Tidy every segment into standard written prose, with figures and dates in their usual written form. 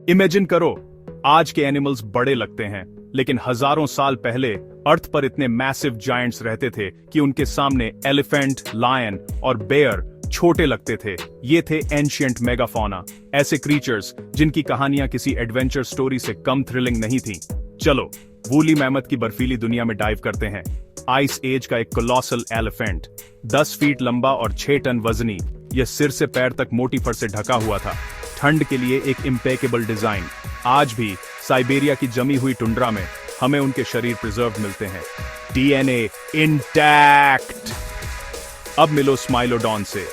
Imagine करो, आज के एनिमल्स बड़े लगते हैं, लेकिन हजारों साल पहले अर्थ पर इतने मैसिव जायंट्स रहते थे कि उनके सामने एलिफेंट, लायन और बेयर छोटे लगते थे। ये थे एंशिएंट मेगाफौना, ऐसे क्रीचर्स जिनकी कहानियां किसी एडवेंचर स्टोरी से कम थ्रिलिंग नहीं थीं। चलो वूली मैमथ की बर्फीली दुनिया में डाइव करते हैं। आइस एज का एक कोलोसल एलिफेंट, 10 फीट लंबा और 6 टन वजनी, यह सिर से पैर तक मोटी फर से ढका हुआ था। ठंड के लिए एक इम्पेकेबल डिजाइन। आज भी साइबेरिया की जमी हुई टुंड्रा में हमें उनके शरीर प्रिजर्व मिलते हैं, डीएनए इंटैक्ट। अब मिलो स्माइलोडॉन से,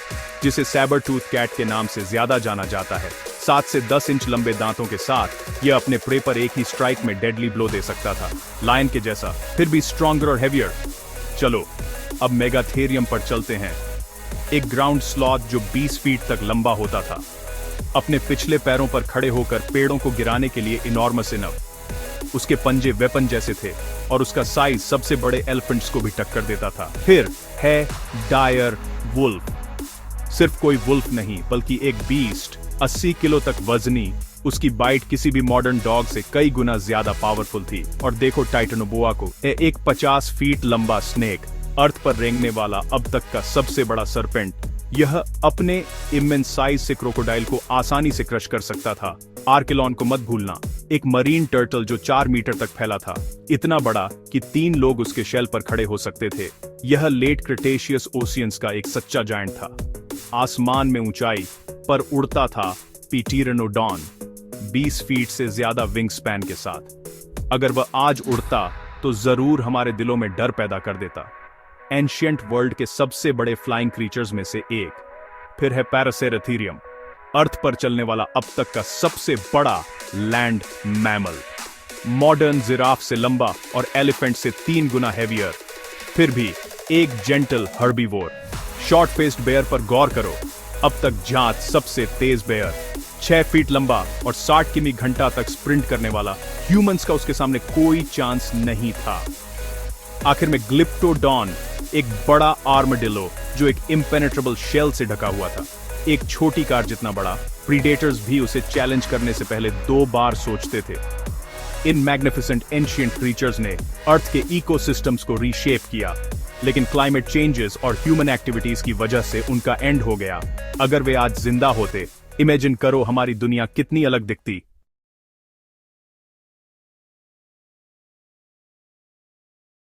जिसे सैबर टूथ कैट के नाम से ज्यादा जाना जाता है। 7 से 10 इंच लंबे दांतों के साथ यह अपने प्रे पर एक ही स्ट्राइक में डेडली ब्लो दे सकता था। लायन के जैसा, फिर भी स्ट्रॉन्गर और हेवियर। चलो अब मेगाथेरियम पर चलते हैं, एक ग्राउंड स्लॉथ जो 20 फीट तक लंबा होता था, अपने पिछले पैरों पर खड़े होकर पेड़ों को गिराने के लिए इनॉर्मस इनफ। उसके पंजे वेपन जैसे थे और उसका साइज सबसे बड़े एलिफेंट्स को भी टक्कर देता था। फिर है डायर वुल्फ, सिर्फ कोई वुल्फ नहीं बल्कि एक बीस्ट, 80 किलो तक वजनी। उसकी बाइट किसी भी मॉडर्न डॉग से कई गुना ज्यादा पावरफुल थी। और देखो टाइटनोबोआ को, एक 50 फीट लंबा स्नेक, अर्थ पर रेंगने वाला अब तक का सबसे बड़ा सरपेंट। यह अपने इमेंस साइज से क्रोकोडाइल को आसानी से क्रश कर सकता था। आर्किलॉन को मत भूलना, एक मरीन टर्टल जो 4 मीटर तक फैला था, इतना बड़ा कि 3 लोग उसके शेल पर खड़े हो सकते थे। यह लेट क्रिटेशियस ओशियंस का एक सच्चा जायंट था। आसमान में ऊंचाई पर उड़ता था पीटीरनोडॉन, 20 फीट से ज्यादा विंग स्पैन के साथ। अगर वह आज उड़ता तो जरूर हमारे दिलों में डर पैदा कर देता। एंशिएंट वर्ल्ड के सबसे बड़े फ्लाइंग क्रीचर्स में से एक। फिर है पैरासेरेथीरियम, अर्थ पर चलने वाला अब तक का सबसे बड़ा लैंड मैमल, मॉडर्न जिराफ से लंबा और एलिफेंट से 3 गुना हेवियर। फिर भी एक gentle herbivore. Short faced bear पर गौर करो, अब तक जांच सबसे तेज बेयर, 6 फीट लंबा और 60 किमी घंटा तक स्प्रिंट करने वाला। ह्यूमंस का उसके सामने कोई चांस नहीं था। आखिर में ग्लिप्टोडॉन, एक बड़ा आर्मडिलो जो एक इम्पेनेट्रेबल शेल से ढका हुआ था, एक छोटी कार जितना बड़ा। प्रीडेटर्स भी उसे चैलेंज करने से पहले 2 बार सोचते थे। इन मैग्निफिसेंट एंशिएंट क्रीचर्स ने अर्थ के इकोसिस्टम्स को रीशेप किया, लेकिन क्लाइमेट चेंजेस और ह्यूमन एक्टिविटीज की वजह से उनका एंड हो गया। अगर वे आज जिंदा होते, इमेजिन करो हमारी दुनिया कितनी अलग दिखती।